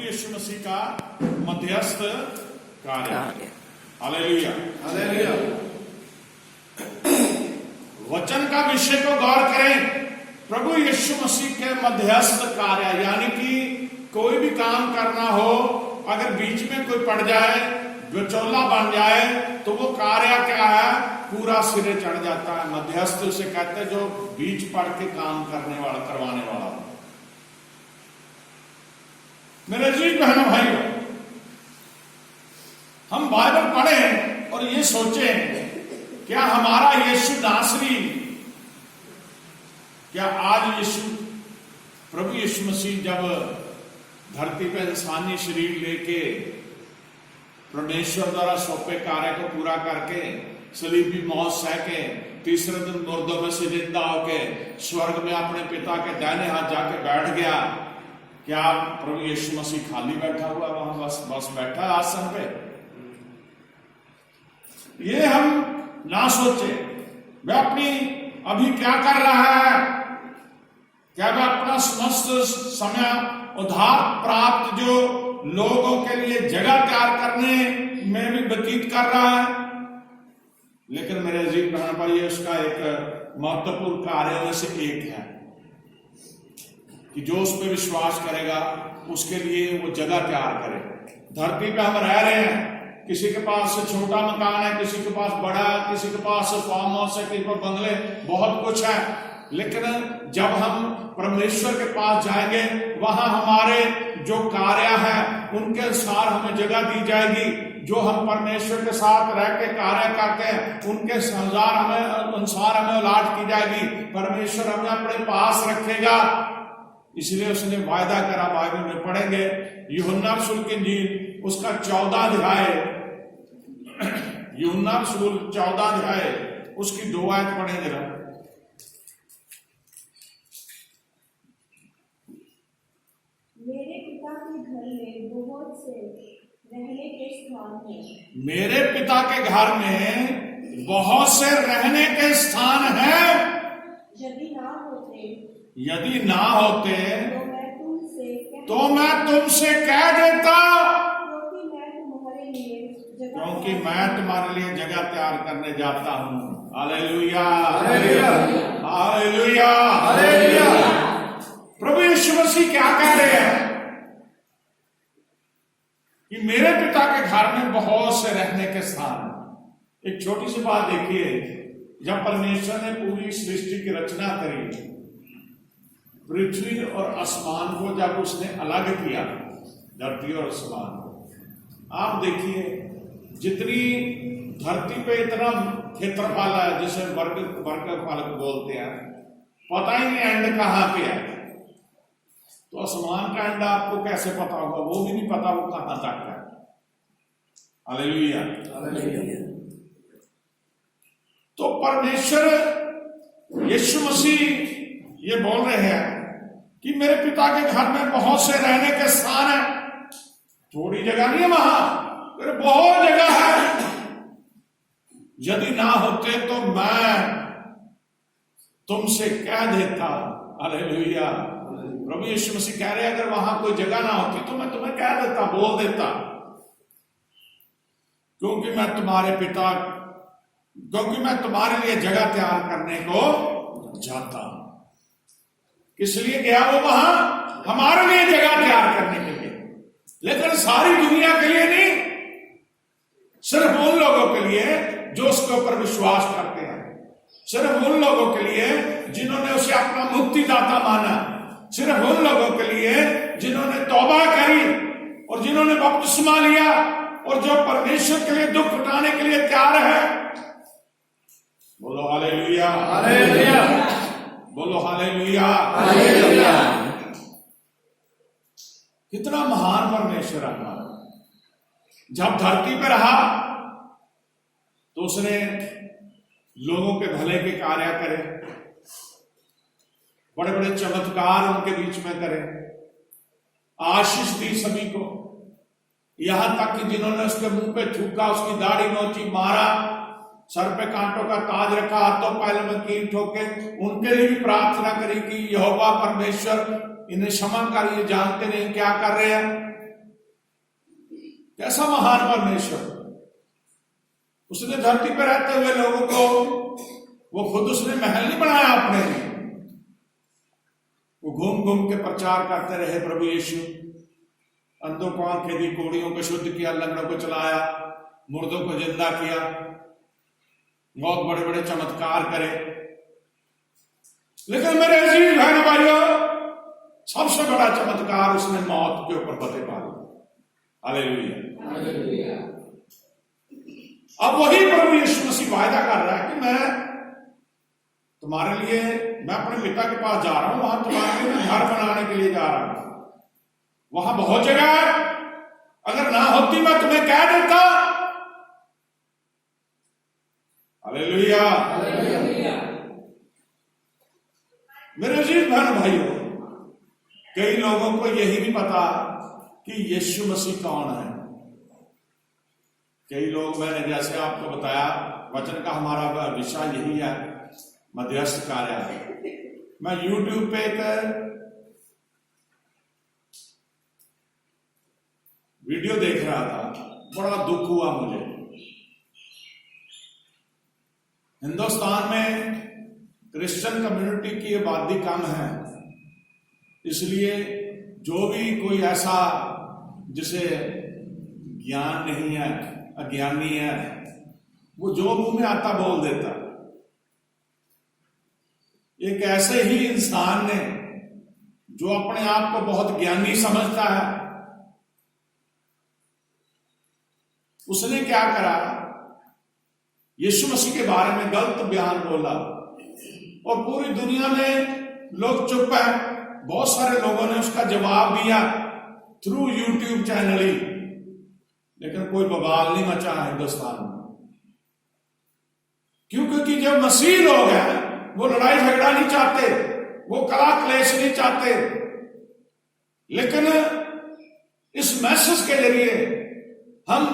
यीशु मसीह का मध्यस्थ कार्य। Hallelujah, hallelujah. वचन का विषय को गौर करें। प्रभु यीशु मसीह के मध्यस्थ कार्य, यानी कि कोई भी काम करना हो, अगर बीच में कोई पड़ जाए, विचोला बन जाए, तो वो कार्य क्या है, पूरा सिरे चढ़ जाता है। मध्यस्थ उसे कहते हैं जो बीच पड़ के काम करने वाला, करवाने वाला। मेरे जी बहनों भाइयों, हम बाइबल पढ़ें और ये सोचें, क्या हमारा यीशु नासरी, क्या आज यीशु प्रभु यीशु मसीह जब धरती पर इंसानी शरीर लेके परमेश्वर द्वारा सौंपे कार्य को पूरा करके सलीबी मौत सह के तीसरे दिन मुर्दों में से जिंदा होके स्वर्ग में अपने पिता के दाहिने हाथ जाके बैठ गया, क्या प्रभु यीशु मसीह खाली बैठा हुआ वहां बस बैठा आसन पे? ये हम ना सोचे। वह अपनी अभी क्या कर रहा है? क्या वह अपना समस्त समय उद्धार प्राप्त जो लोगों के लिए जगह तैयार करने में भी व्यतीत कर रहा है? लेकिन मेरे अजीज बहन भाई, उसका एक महत्वपूर्ण कार्य में से एक है कि जो उस पर विश्वास करेगा उसके लिए वो जगह तैयार करे। धरती पे हम रह रहे हैं, किसी के पास छोटा मकान है, किसी के पास बड़ा है, किसी के पास फार्म हाउस है, किसी पर बंगले, बहुत कुछ है। लेकिन जब हम परमेश्वर के पास जाएंगे, वहां हमारे जो कार्य है उनके अनुसार हमें जगह दी जाएगी। जो हम परमेश्वर के साथ रह के कार्य करते हैं उनके अनुसार हमें उलाट की जाएगी। परमेश्वर हमें अपने पास रखेगा। इसलिए उसने वायदा करा। बाइबल में पढ़ेंगे यूहन्ना रसूल की इंजील उसका 14 अध्याय, यूहन्ना रसूल 14 अध्याय उसकी 2 आयत पढ़ेंगे जरा। मेरे पिता के घर में बहुत से रहने के स्थान हैं। मेरे पिता के घर में बहुत से रहने के स्थान हैं। यदि ना होते तो मैं तुमसे कह देता, क्योंकि मैं तुम्हारे लिए जगह तैयार करने जाता हूं। Hallelujah, hallelujah, hallelujah. प्रभु यीशु मसीह क्या कह रहे हैं कि मेरे पिता के घर में बहुत से रहने के स्थान। एक छोटी सी बात देखिए, जब परमेश्वर ने पूरी सृष्टि की रचना करी, पृथ्वी और आसमान को जब उसने अलग किया, धरती और आसमान को, आप देखिए जितनी धरती पे इतना क्षेत्रफल है, जिसे वर्गफल बोलते हैं, पता ही नहीं एंड कहां पे है। तो आसमान का एंड आपको कैसे पता होगा? वो भी नहीं पता वो कहां तक है। Hallelujah, hallelujah. तो परमेश्वर यीशु मसीह ये बोल रहे हैं कि मेरे पिता के घर में बहुत से रहने के स्थान है। थोड़ी जगह नहीं है वहां, मेरे बहुत जगह है। यदि ना होते तो मैं तुमसे कह देता। हालेलुया। प्रभु यीशु मसीह कह रहे हैं अगर वहां कोई जगह ना होती तो मैं तुम्हें कह देता, बोल देता, क्योंकि मैं तुम्हारे लिए जगह तैयार करने को जाता हूं। किस लिए गया वो वहां? हमारे लिए जगह तैयार करने के लिए। लेकिन सारी दुनिया के लिए नहीं, सिर्फ उन लोगों के लिए जो उसके ऊपर विश्वास करते हैं, सिर्फ उन लोगों के लिए जिन्होंने उसे अपना मुक्तिदाता माना, सिर्फ उन लोगों के लिए जिन्होंने तौबा करी और जिन्होंने बपतिस्मा लिया और जो परमेश्वर के लिए दुख उठाने के लिए तैयार है। बोलो हालेलुया, हालेलुया, बोलो हालेलुया, हालेलुया। कितना महान परमेश्वर है। जब धरती पर रहा तो उसने लोगों के भले के कार्य करे, बड़े बड़े चमत्कार उनके बीच में करे, आशीष दी सभी को, यहां तक कि जिन्होंने उसके मुंह पे थूका, उसकी दाढ़ी नोची, मारा, सर पे कांटों का ताज रखा, हाथों पैरों में कील ठोके, उनके लिए भी प्रार्थना करी कि यहोवा परमेश्वर इन्हें क्षमा कर, ये जानते नहीं क्या कर रहे हैं। कैसा महान परमेश्वर। उसने धरती पर रहते हुए लोगों को, वो खुद उसने महल नहीं बनाया अपने लिए, वो घूम घूम के प्रचार करते रहे प्रभु यीशु। अंधों को आंखें दी, कोड़ियों को शुद्ध किया, लंगड़ों को चलाया, मुर्दों को जिंदा किया, बहुत बड़े बड़े चमत्कार करे। लेकिन मेरे अजीज बहन भाइयों, सबसे बड़ा चमत्कार उसने मौत के ऊपर फतेह पा लिया। हालेलुया। अब वही प्रभु यीशु मसीह वायदा कर रहा है कि मैं तुम्हारे लिए, मैं अपने पिता के पास जा रहा हूं, वहां तुम्हारे लिए घर बनाने के लिए जा रहा हूं, वहां बहुत जगह है, अगर ना होती मैं तुम्हें कह देता। हालेलुया। मेरे अजीज बहन भाइयों, कई लोगों को यही नहीं पता कि यीशु मसीह कौन है। कई लोग, मैंने जैसे आपको बताया, वचन का हमारा विषय यही है, मध्यस्थ कार्य। मैं YouTube पे एक वीडियो देख रहा था, बड़ा दुख हुआ मुझे। हिंदुस्तान में क्रिश्चियन कम्युनिटी की आबादी कम है, इसलिए जो भी कोई ऐसा जिसे ज्ञान नहीं है, अज्ञानी है, वो जो मुंह में आता बोल देता। एक ऐसे ही इंसान ने, जो अपने आप को बहुत ज्ञानी समझता है, उसने क्या करा, यीशु मसीह के बारे में गलत बयान बोला और पूरी दुनिया में लोग चुप है। बहुत सारे लोगों ने उसका जवाब दिया थ्रू YouTube चैनल ही, लेकिन कोई बवाल नहीं मचा हिंदुस्तान में। क्यों? क्योंकि जो मसीह लोग हैं वो लड़ाई झगड़ा नहीं चाहते, वो कला क्लेश नहीं चाहते, लेकिन इस मैसेज के जरिए हम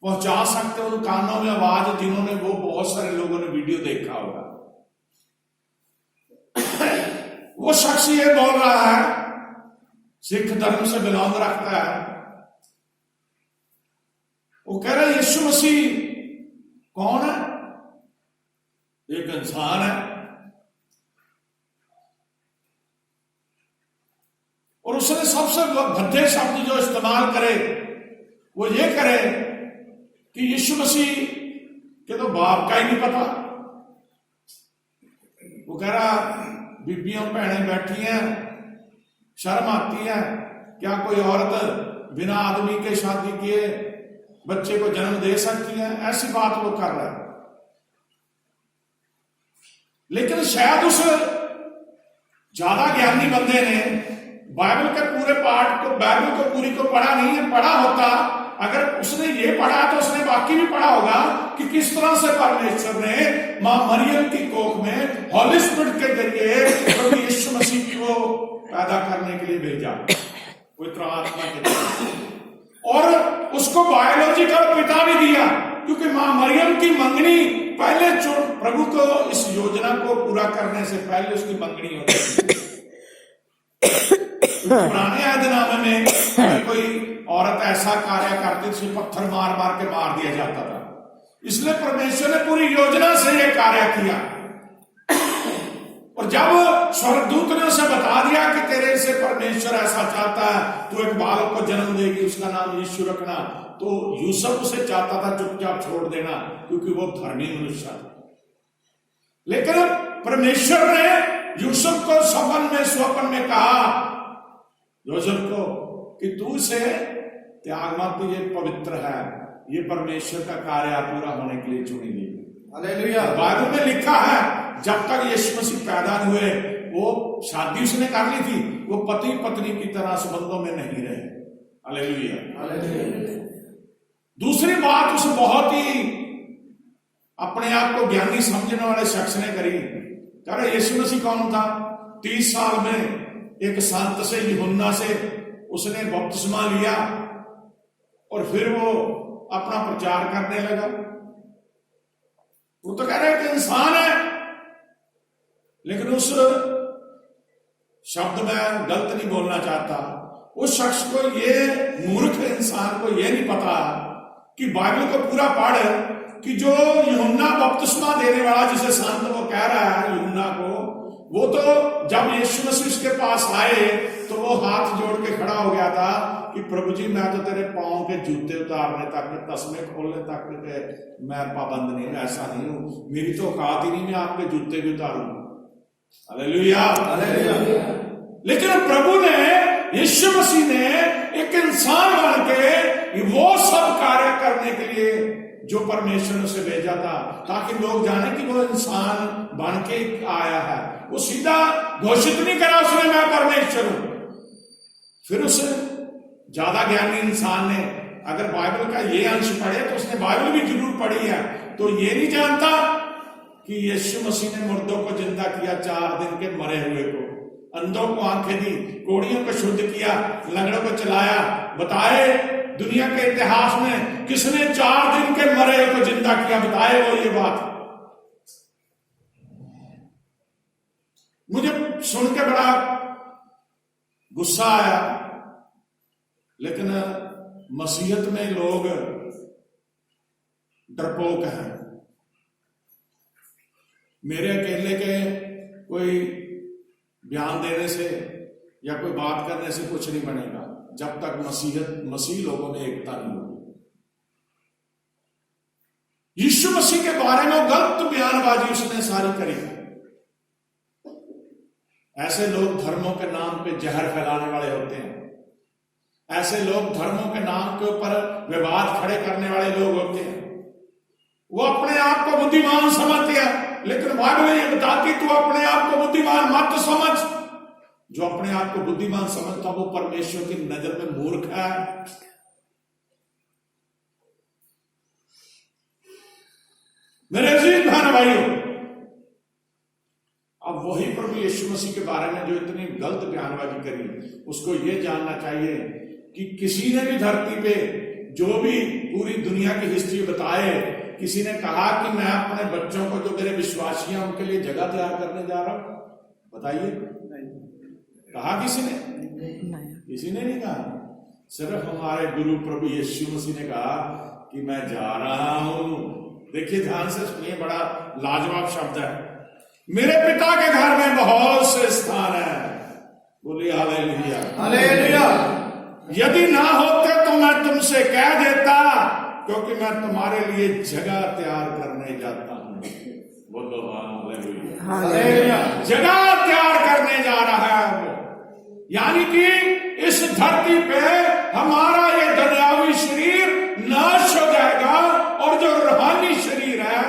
पहुंचा सकते उन कानों में आवाज जिन्होंने, वो बहुत सारे लोगों ने वीडियो देखा होगा। वो शख्स ये बोल रहा है, सिख धर्म से बिलोंग रखता है, वो कह रहा है यीशु मसीह कौन है? एक इंसान है। और उसने सबसे भद्दे शब्द जो इस्तेमाल करे वो ये करे कि यीशु मसीह के तो बाप का ही नहीं पता। वो कह रहा बीबियों बहनें बैठी हैं, शर्म आती है, क्या कोई औरत बिना आदमी के शादी किए बच्चे को जन्म दे सकती है? ऐसी बात वो कर रहा है। लेकिन शायद उस ज्यादा ज्ञानी बंदे ने बाइबल के पूरे पाठ को, बाइबल को पूरी को पढ़ा नहीं है। पढ़ा होता, अगर उसने ये पढ़ा तो उसने बाकी भी पढ़ा होगा कि किस तरह से परमेश्वर ने मां मरियम की कोख में हॉली स्पिरिट के जरिए प्रभु यीशु मसीह को पैदा करने के लिए भेजा, पवित्र आत्मा के जरिए, और उसको बायोलॉजिकल पिता भी दिया, क्योंकि मां मरियम की मंगनी पहले प्रभु को इस योजना को पूरा करने से पहले उसकी मंगनी होती है। पुराने आयदनामे में कोई औरत ऐसा कार्य करती थी, पत्थर मार मार के मार दिया जाता था। इसलिए परमेश्वर ने पूरी योजना से यह कार्य किया। और जब स्वर्गदूत ने उसे बता दिया कि तेरे से परमेश्वर ऐसा चाहता है, तू एक बालक को जन्म देगी, उसका नाम यीशु रखना, तो यूसुफ उसे चाहता था चुपचाप छोड़ देना, क्योंकि वो धर्मी मनुष्य था। लेकिन परमेश्वर ने यूसुफ को स्वप्न में कहा योसेफ को कि तू से त्याग मत, ये पवित्र है, ये परमेश्वर का कार्य पूरा होने के लिए चुनी गई। हालेलुया। बाइबल में लिखा है जब तक यीशु मसीह पैदा हुए वो शादी उसने कर ली थी, वो पति पत्नी की तरह संबंधों में नहीं रहे। हालेलुया। दूसरी बात उस बहुत ही अपने आप को ज्ञानी समझने वाले शख्स ने करी। कह रहे यीशु मसीह कौन था? 30 साल में एक संत से, यूहन्ना से उसने बपतिस्मा लिया और फिर वो अपना प्रचार करने लगा। वो तो कह रहे कि इंसान है, लेकिन उस शब्द में गलत नहीं बोलना चाहता, उस शख्स को, ये मूर्ख इंसान को ये नहीं पता कि बाइबल को पूरा पढ़ कि जो यूहन्ना बपतिस्मा देने वाला, जिसे संत वो कह रहा है यूहन्ना को, वो तो जब यीशु मसीह उसके पास आए तो वो हाथ जोड़ के खड़ा हो गया था कि प्रभु जी मैं तो तेरे पाँव के जूते उतारने तक, तस्मे खोलने तक के मैं पाबंद नहीं हूं, ऐसा नहीं हूं, मेरी तो औकात ही नहीं मैं आपके जूते भी उतारूं। Hallelujah, hallelujah. लेकिन प्रभु ने, यीशु मसीह ने एक इंसान बन के वो सब कार्य करने के लिए जो परमेश्वर ने उसे भेजा था, ताकि लोग जाने कि वो इंसान बन के आया है। वो सीधा घोषित नहीं करा उसने मैं परमेश्वर हूं। फिर उस ज्यादा ज्ञानी इंसान ने अगर बाइबल का ये अंश पढ़े तो उसने बाइबल भी जरूर पढ़ी है, तो ये नहीं जानता कि यीशु मसीह ने मुर्दों को जिंदा किया, 4 दिन के मरे हुए को, अंधों को आंखें दी, कोढ़ियों को शुद्ध किया, लंगड़ों को चलाया। बताए दुनिया के इतिहास में किसने 4 दिन के मरे हुए को जिंदा किया? बताए वो ये बात। मुझे सुन के बड़ा गुस्सा आया, लेकिन मसीहत में लोग डरपोक हैं। मेरे अकेले के कोई बयान देने से या कोई बात करने से कुछ नहीं बनेगा जब तक मसीह लोगों में एकता नहीं होगी। यीशु मसीह के बारे में गलत बयानबाजी उसने सारी करी। ऐसे लोग धर्मों के नाम पे जहर फैलाने वाले होते हैं। ऐसे लोग धर्मों के नाम के ऊपर विवाद खड़े करने वाले लोग होते हैं। वो अपने आप को बुद्धिमान समझते हैं, लेकिन बाइबल ये बताती तू अपने आप को बुद्धिमान मत समझ। जो अपने आप को बुद्धिमान समझता वो परमेश्वर की नजर में मूर्ख है। मेरे अजीज बहन भाइयों, अब वही प्रभु यीशु मसीह के बारे में जो इतनी गलत बयानबाजी करी, उसको ये जानना चाहिए कि किसी ने भी धरती पे जो भी पूरी दुनिया की हिस्ट्री बताए, किसी ने कहा कि मैं अपने बच्चों को जो मेरे विश्वासी हैं उनके लिए जगह तैयार करने जा रहा हूं? बताइए, कहा किसी ने? किसी ने नहीं कहा। सिर्फ हमारे गुरु प्रभु यीशु मसीह ने कहा कि मैं जा रहा हूं। देखिए ध्यान से सुनिए, बड़ा लाजवाब शब्द है। मेरे पिता के घर में बहुत से स्थान है। बोलिए हालेलुया, हालेलुया। यदि ना होते तो मैं तुमसे कह देता, क्योंकि मैं तुम्हारे लिए जगह तैयार करने जाता हूं। बोलो हालेलुया, हालेलुया। जगह तैयार करने जा रहा है वो, यानी कि इस धरती पे हमारा ये दुनियावी शरीर नाश हो जाएगा और जो रूहानी शरीर है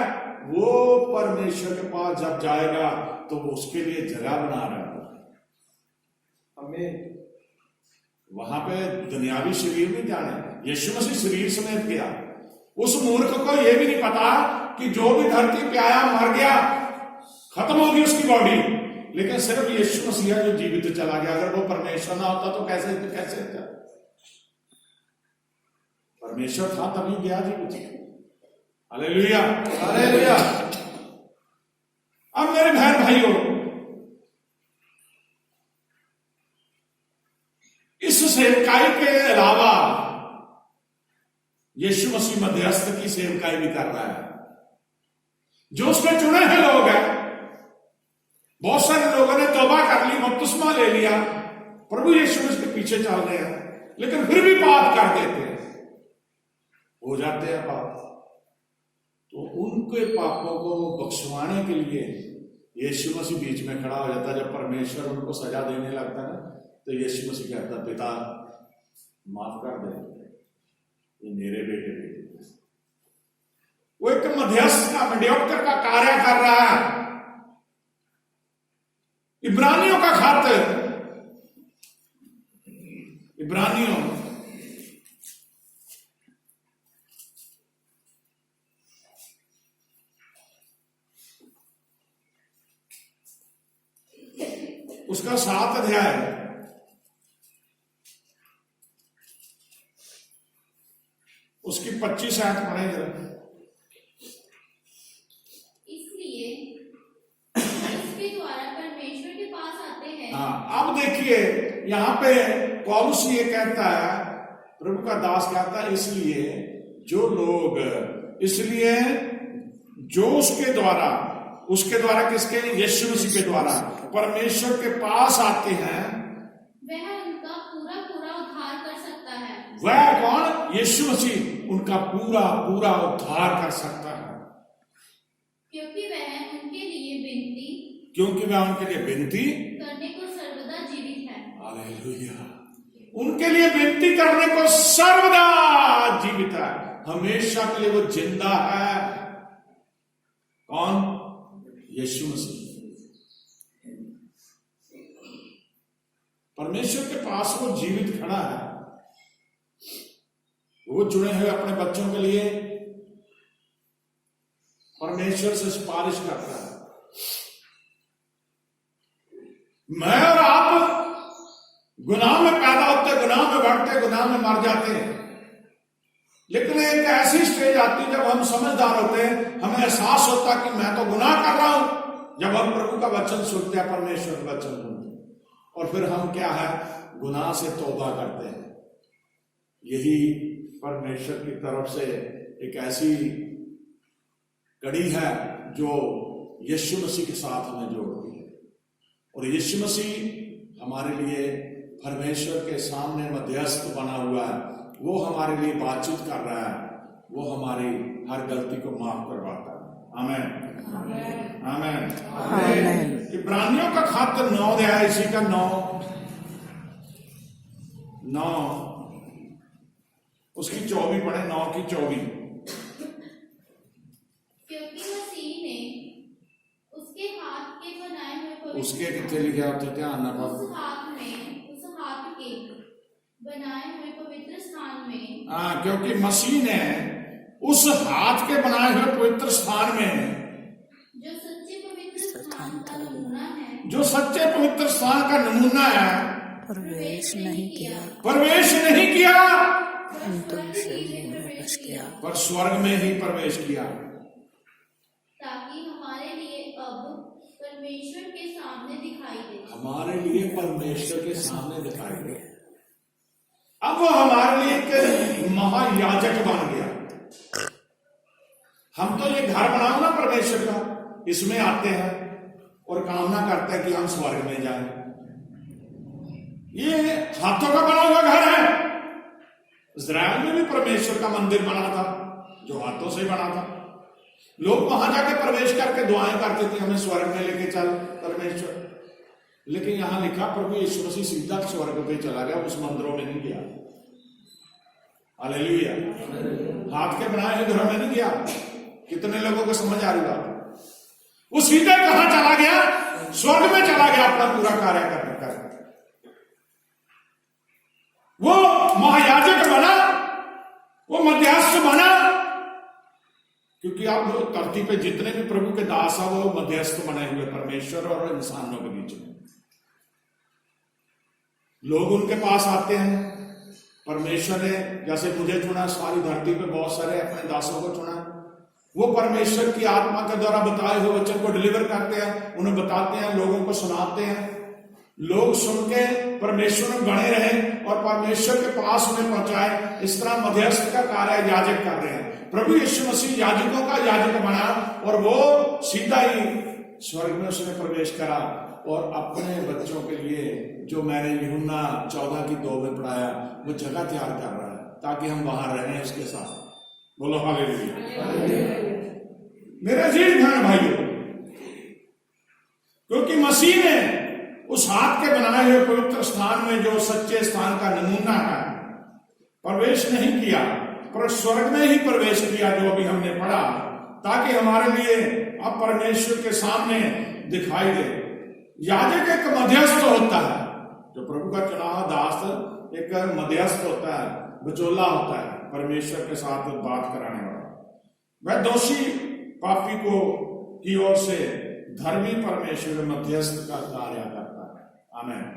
वो परमेश्वर के पास जब जाएगा तो उसके लिए जगह बना रहा है। हमें वहां पे दुनियावी शरीर नहीं जाने। यीशु मसीह शरीर समेत गया। उस मूर्ख को यह भी नहीं पता कि जो भी धरती पे आया मर गया, खत्म होगी उसकी बॉडी, लेकिन सिर्फ यीशु मसीह जो जीवित चला गया। अगर वो परमेश्वर ना होता तो कैसे था? परमेश्वर था तभी गया जीवित। Hallelujah, hallelujah. अब मेरे बहन भाइयों, इस सेवकाई के अलावा यीशु मसीह मध्यस्थ की सेवकाई भी कर रहा है। जो उसके चुने हैं लोग हैं, बहुत सारे लोगों ने तौबा कर ली, बपतिस्मा ले लिया, प्रभु यीशु मसीह के पीछे चल रहे हैं, लेकिन फिर भी पाप कर देते हैं, हो जाते हैं पाप। तो उनके पापों को बख्शवाने के लिए यीशु मसीह बीच में खड़ा हो जाता है। जब परमेश्वर उनको सजा देने लगता है तो यीशु मसीह कहता, पिता माफ कर दे, ये मेरे बेटे। वो एक मध्यस्थ का, मीडिएटर का कार्य कर रहा है। इब्रानियों का खत, इब्रानियों उसका 7 अध्याय, उसकी 25 आयत पढ़े जरा। इसलिए इसके द्वारा परमेश्वर के पास आते हैं। हाँ, अब देखिए यहाँ पे पौलुस ये कहता है, प्रभु का दास कहता है, इसलिए जो उसके द्वारा किसके, यीशु मसीह के द्वारा परमेश्वर के पास आते हैं, वह उनका पूरा पूरा उद्धार कर सकता है। वह कौन? यीशु मसीह उनका पूरा पूरा उद्धार कर सकता है, क्योंकि वह उनके लिए विनती करने को सर्वदा जीवित है। हालेलुया। उनके लिए विनती करने को सर्वदा जीवित है, हमेशा के लिए वो जिंदा है। कौन? यीशु मसीह। परमेश्वर के पास वो जीवित खड़ा है। वो चुने हुए अपने बच्चों के लिए परमेश्वर से सिफारिश करता है। मैं और आप गुनाह में पैदा होते, गुनाह में बढ़ते, गुनाह में मर जाते हैं, लेकिन एक ऐसी स्टेज आती है जब हम समझदार होते हैं, हमें एहसास होता है कि मैं तो गुनाह कर रहा हूं, जब हम प्रभु का वचन सुनते हैं, परमेश्वर का वचन सुनते हैं, और फिर हम क्या है, गुनाह से तौबा करते हैं। यही परमेश्वर की तरफ से एक ऐसी कड़ी है जो यीशु मसीह के साथ हमें जोड़ती है, और यीशु मसीह हमारे लिए परमेश्वर के सामने मध्यस्थ बना हुआ है। वो हमारे लिए बातचीत कर रहा है, वो हमारी हर गलती को माफ करवाता है। आमीन, आमीन। इब्रानियों का खत 9 अध्याय, इसी का 9 उसकी 24 पढ़े, 9 की 24। क्योंकि मसीह ने उसके हाथ के बनाए हुए उसके कितने लिखा होता है, ध्यान ना उस हाथ के बनाए हुए पवित्र स्थान में। हाँ, क्योंकि मसीह ने उस हाथ के बनाए हुए पवित्र स्थान में, जो सच्चे पवित्र स्थान का नमूना है, प्रवेश नहीं किया, पर स्वर्ग में ही प्रवेश किया, ताकि हमारे लिए अब परमेश्वर के सामने दिखाई दे। अब वो हमारे लिए एक महायाजक बन गया। हम तो ये घर बनाओ ना परमेश्वर का, इसमें आते हैं और कामना करते हैं कि हम स्वर्ग में जाएं। ये हाथों का बना हुआ घर है। इस्राएल में भी परमेश्वर का मंदिर बना था, जो हाथों से बना था। लोग वहां जाके प्रवेश करके दुआएं करते थे, हमें स्वर्ग में लेके चल परमेश्वर। लेकिन यहां लिखा प्रभु यीशु मसीह सीधा स्वर्ग पे चला गया, उस मंदिरों में नहीं गया। हालेलुया। हाथ के बनाए हुए घरों में नहीं गया। कितने लोगों को समझ आ रही बात? वो सीधा कहां चला गया? स्वर्ग में चला गया, अपना पूरा कार्य कर। वो महायाजक बना, वो मध्यस्थ बना, क्योंकि आप लोग धरती पे जितने भी प्रभु के दास है, वो मध्यस्थ बने हुए परमेश्वर और इंसानों के बीच में। लोग उनके पास आते हैं। परमेश्वर ने जैसे मुझे चुना, सारी धरती पे बहुत सारे अपने दासों को चुना। वो परमेश्वर की आत्मा के द्वारा बताए हुए वचन को डिलीवर करते हैं, उन्हें बताते हैं, लोगों को सुनाते हैं। लोग सुन के परमेश्वर में बने रहे और परमेश्वर के पास उन्हें पहुंचाए। इस तरह मध्यस्थ का कार्य याजक कर रहे हैं। प्रभु यीशु मसीह याजकों का याजक बना और वो सीधा ही स्वर्ग में उसने प्रवेश करा और अपने बच्चों के लिए, जो मैंने यूहन्ना 14:2 में पढ़ाया, वो जगह तैयार कर रहा है ताकि हम वहां रहें उसके साथ। बोलो हालेलुया। मेरे अजीज बहन भाइयों, क्योंकि मसीह ने उस हाथ के बनाए हुए पवित्र स्थान में, जो सच्चे स्थान का नमूना है, प्रवेश नहीं किया, पर स्वर्ग में ही प्रवेश किया, जो अभी हमने पढ़ा, ताकि हमारे लिए अब परमेश्वर के सामने दिखाई दे। याजक एक मध्यस्थ होता है, जो प्रभु का चुनाव दास एक मध्यस्थ होता है, बचोला होता है, परमेश्वर के साथ बात कराने वाला। वह दोषी पापी को की ओर से धर्मी परमेश्वर मध्यस्थ का कार्य करता है। आमीन।